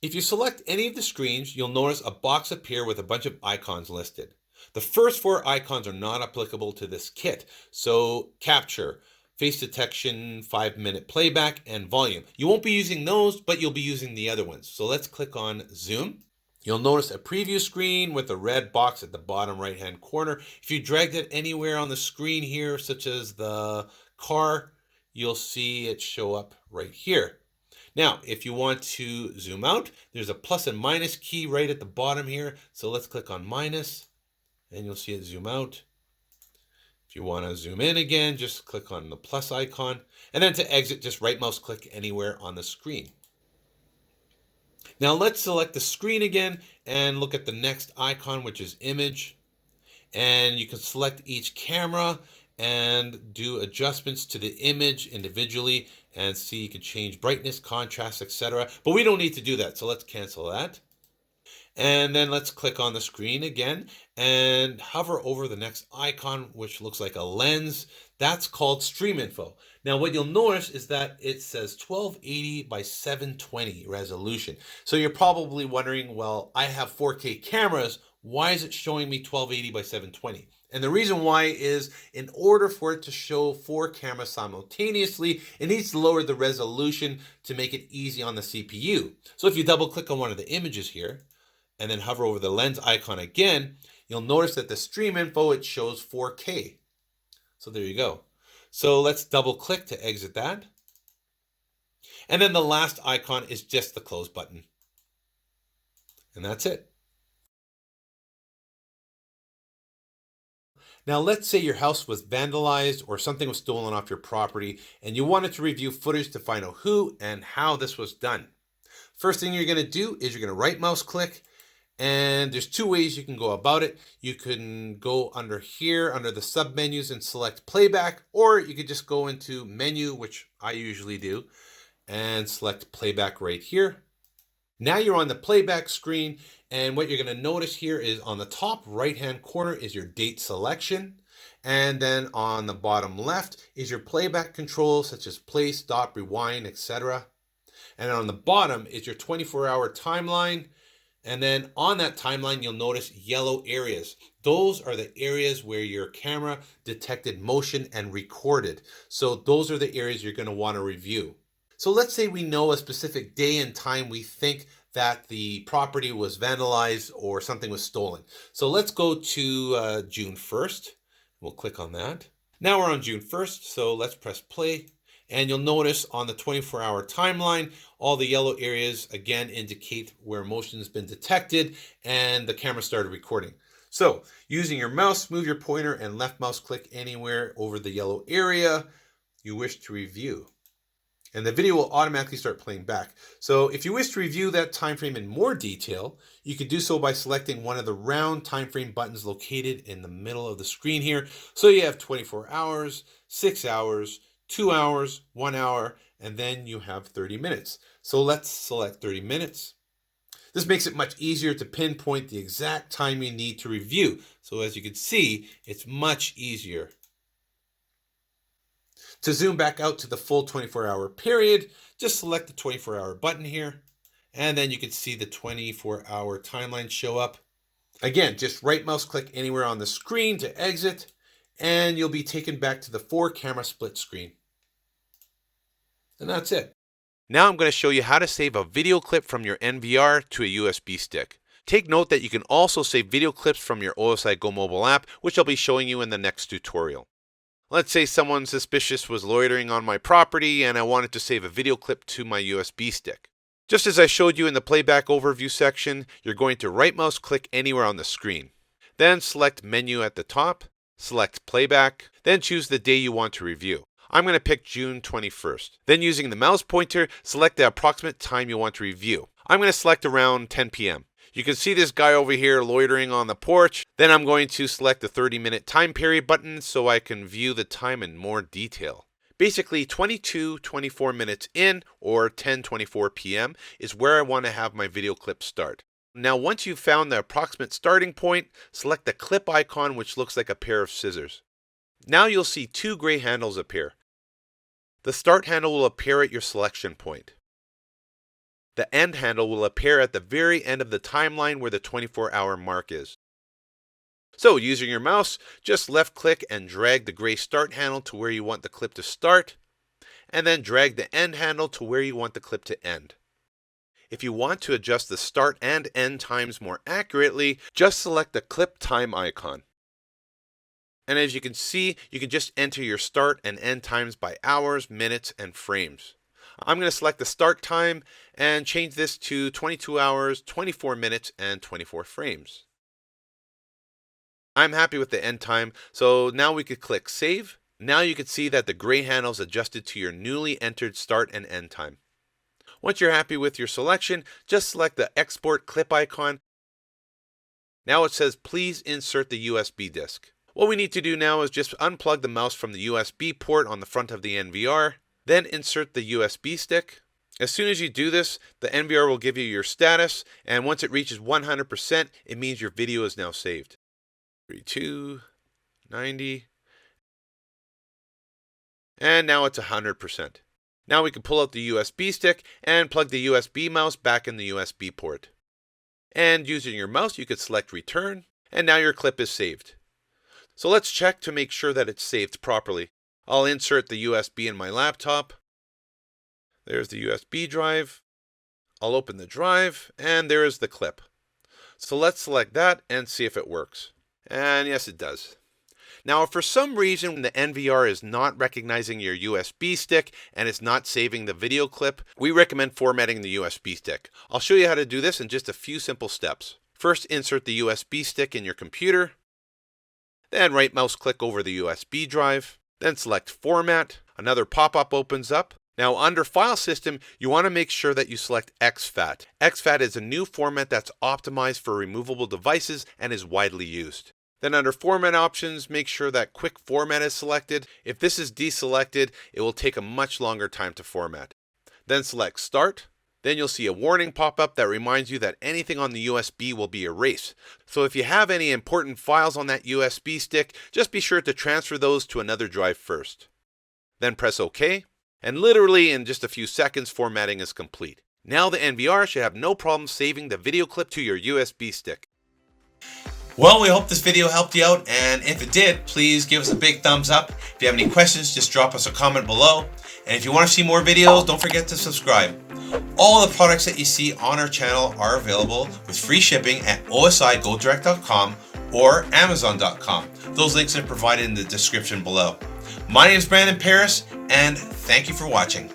If you select any of the screens, you'll notice a box appear with a bunch of icons listed. The first four icons are not applicable to this kit, so capture, face detection, 5-minute playback, and volume. You won't be using those, but you'll be using the other ones. So let's click on zoom. You'll notice a preview screen with a red box at the bottom right hand corner. If you dragged it anywhere on the screen here, such as the car, you'll see it show up right here. Now, if you want to zoom out, there's a plus and minus key right at the bottom here. So let's click on minus and you'll see it zoom out. If you want to zoom in again, just click on the plus icon. And then to exit, just right mouse click anywhere on the screen. Now let's select the screen again and look at the next icon, which is image. And you can select each camera and do adjustments to the image individually and see you can change brightness, contrast, etc. But we don't need to do that, so let's cancel that. And then let's click on the screen again and hover over the next icon, which looks like a lens. That's called stream info. Now what you'll notice is that it says 1280 by 720 resolution. So you're probably wondering, well, I have 4K cameras. Why is it showing me 1280 by 720? And the reason why is in order for it to show 4 cameras simultaneously, it needs to lower the resolution to make it easy on the CPU. So if you double click on one of the images here and then hover over the lens icon again, you'll notice that the stream info, it shows 4K. So there you go. So let's double click to exit that. And then the last icon is just the close button. And that's it. Now let's say your house was vandalized or something was stolen off your property and you wanted to review footage to find out who and how this was done. First thing you're going to do is you're going to right mouse click, and there's two ways you can go about it. You can go under here under the sub menus and select playback, or you could just go into menu, which I usually do, and select playback right here. Now you're on the playback screen, and what you're going to notice here is on the top right hand corner is your date selection, and then on the bottom left is your playback controls such as play, stop, rewind, etc. And on the bottom is your 24-hour timeline, and then on that timeline you'll notice yellow areas. Those are the areas where your camera detected motion and recorded. So those are the areas you're going to want to review. So let's say we know a specific day and time we think that the property was vandalized or something was stolen. So let's go to June 1st. We'll click on that. Now we're on June 1st, so let's press play. And you'll notice on the 24-hour timeline, all the yellow areas again indicate where motion has been detected and the camera started recording. So using your mouse, move your pointer and left mouse click anywhere over the yellow area you wish to review. And the video will automatically start playing back. So if you wish to review that time frame in more detail, you can do so by selecting one of the round time frame buttons located in the middle of the screen here. So you have 24 hours, 6 hours, 2 hours, 1 hour, and then you have 30 minutes. So let's select 30 minutes. This makes it much easier to pinpoint the exact time you need to review. So as you can see, it's much easier. To zoom back out to the full 24-hour period, just select the 24-hour button here, and then you can see the 24-hour timeline show up. Again, just right mouse click anywhere on the screen to exit, and you'll be taken back to the 4-camera split screen. And that's it. Now I'm going to show you how to save a video clip from your NVR to a USB stick. Take note that you can also save video clips from your OSI Go mobile app, which I'll be showing you in the next tutorial. Let's say someone suspicious was loitering on my property and I wanted to save a video clip to my USB stick. Just as I showed you in the playback overview section, you're going to right mouse click anywhere on the screen. Then select menu at the top, select playback, then choose the day you want to review. I'm going to pick June 21st. Then using the mouse pointer, select the approximate time you want to review. I'm going to select around 10 p.m. You can see this guy over here loitering on the porch. Then I'm going to select the 30-minute time period button so I can view the time in more detail. Basically 22-24 minutes in, or 10:24 p.m. is where I want to have my video clip start. Now once you've found the approximate starting point, select the clip icon, which looks like a pair of scissors. Now you'll see two gray handles appear. The start handle will appear at your selection point. The end handle will appear at the very end of the timeline where the 24-hour mark is. So using your mouse, just left click and drag the gray start handle to where you want the clip to start, and then drag the end handle to where you want the clip to end. If you want to adjust the start and end times more accurately, just select the clip time icon. And as you can see, you can just enter your start and end times by hours, minutes, and frames. I'm going to select the start time and change this to 22 hours, 24 minutes, and 24 frames. I'm happy with the end time, so now we could click Save. Now you can see that the gray handle is adjusted to your newly entered start and end time. Once you're happy with your selection, just select the Export Clip icon. Now it says, please insert the USB disk. What we need to do now is just unplug the mouse from the USB port on the front of the NVR, then insert the USB stick. As soon as you do this, the NVR will give you your status, and once it reaches 100%, it means your video is now saved. 32, 90, and now it's 100%. Now we can pull out the USB stick and plug the USB mouse back in the USB port. And using your mouse, you could select Return, and now your clip is saved. So let's check to make sure that it's saved properly. I'll insert the USB in my laptop. There's the USB drive. I'll open the drive, and there is the clip. So let's select that and see if it works. And yes, it does. Now, if for some reason the NVR is not recognizing your USB stick and it's not saving the video clip, we recommend formatting the USB stick. I'll show you how to do this in just a few simple steps. First, insert the USB stick in your computer. Then right mouse click over the USB drive. Then select Format. Another pop-up opens up. Now under File System, you want to make sure that you select exFAT. exFAT is a new format that's optimized for removable devices and is widely used. Then under Format Options, make sure that Quick Format is selected. If this is deselected, it will take a much longer time to format. Then select Start. Then you'll see a warning pop up that reminds you that anything on the USB will be erased. So if you have any important files on that USB stick, just be sure to transfer those to another drive first. Then press OK, and literally in just a few seconds, formatting is complete. Now the NVR should have no problem saving the video clip to your USB stick. Well, we hope this video helped you out, and if it did, please give us a big thumbs up. If you have any questions, just drop us a comment below. And if you want to see more videos, don't forget to subscribe. All the products that you see on our channel are available with free shipping at OSIGoDirect.com or Amazon.com. Those links are provided in the description below. My name is Brandon Paris, and thank you for watching.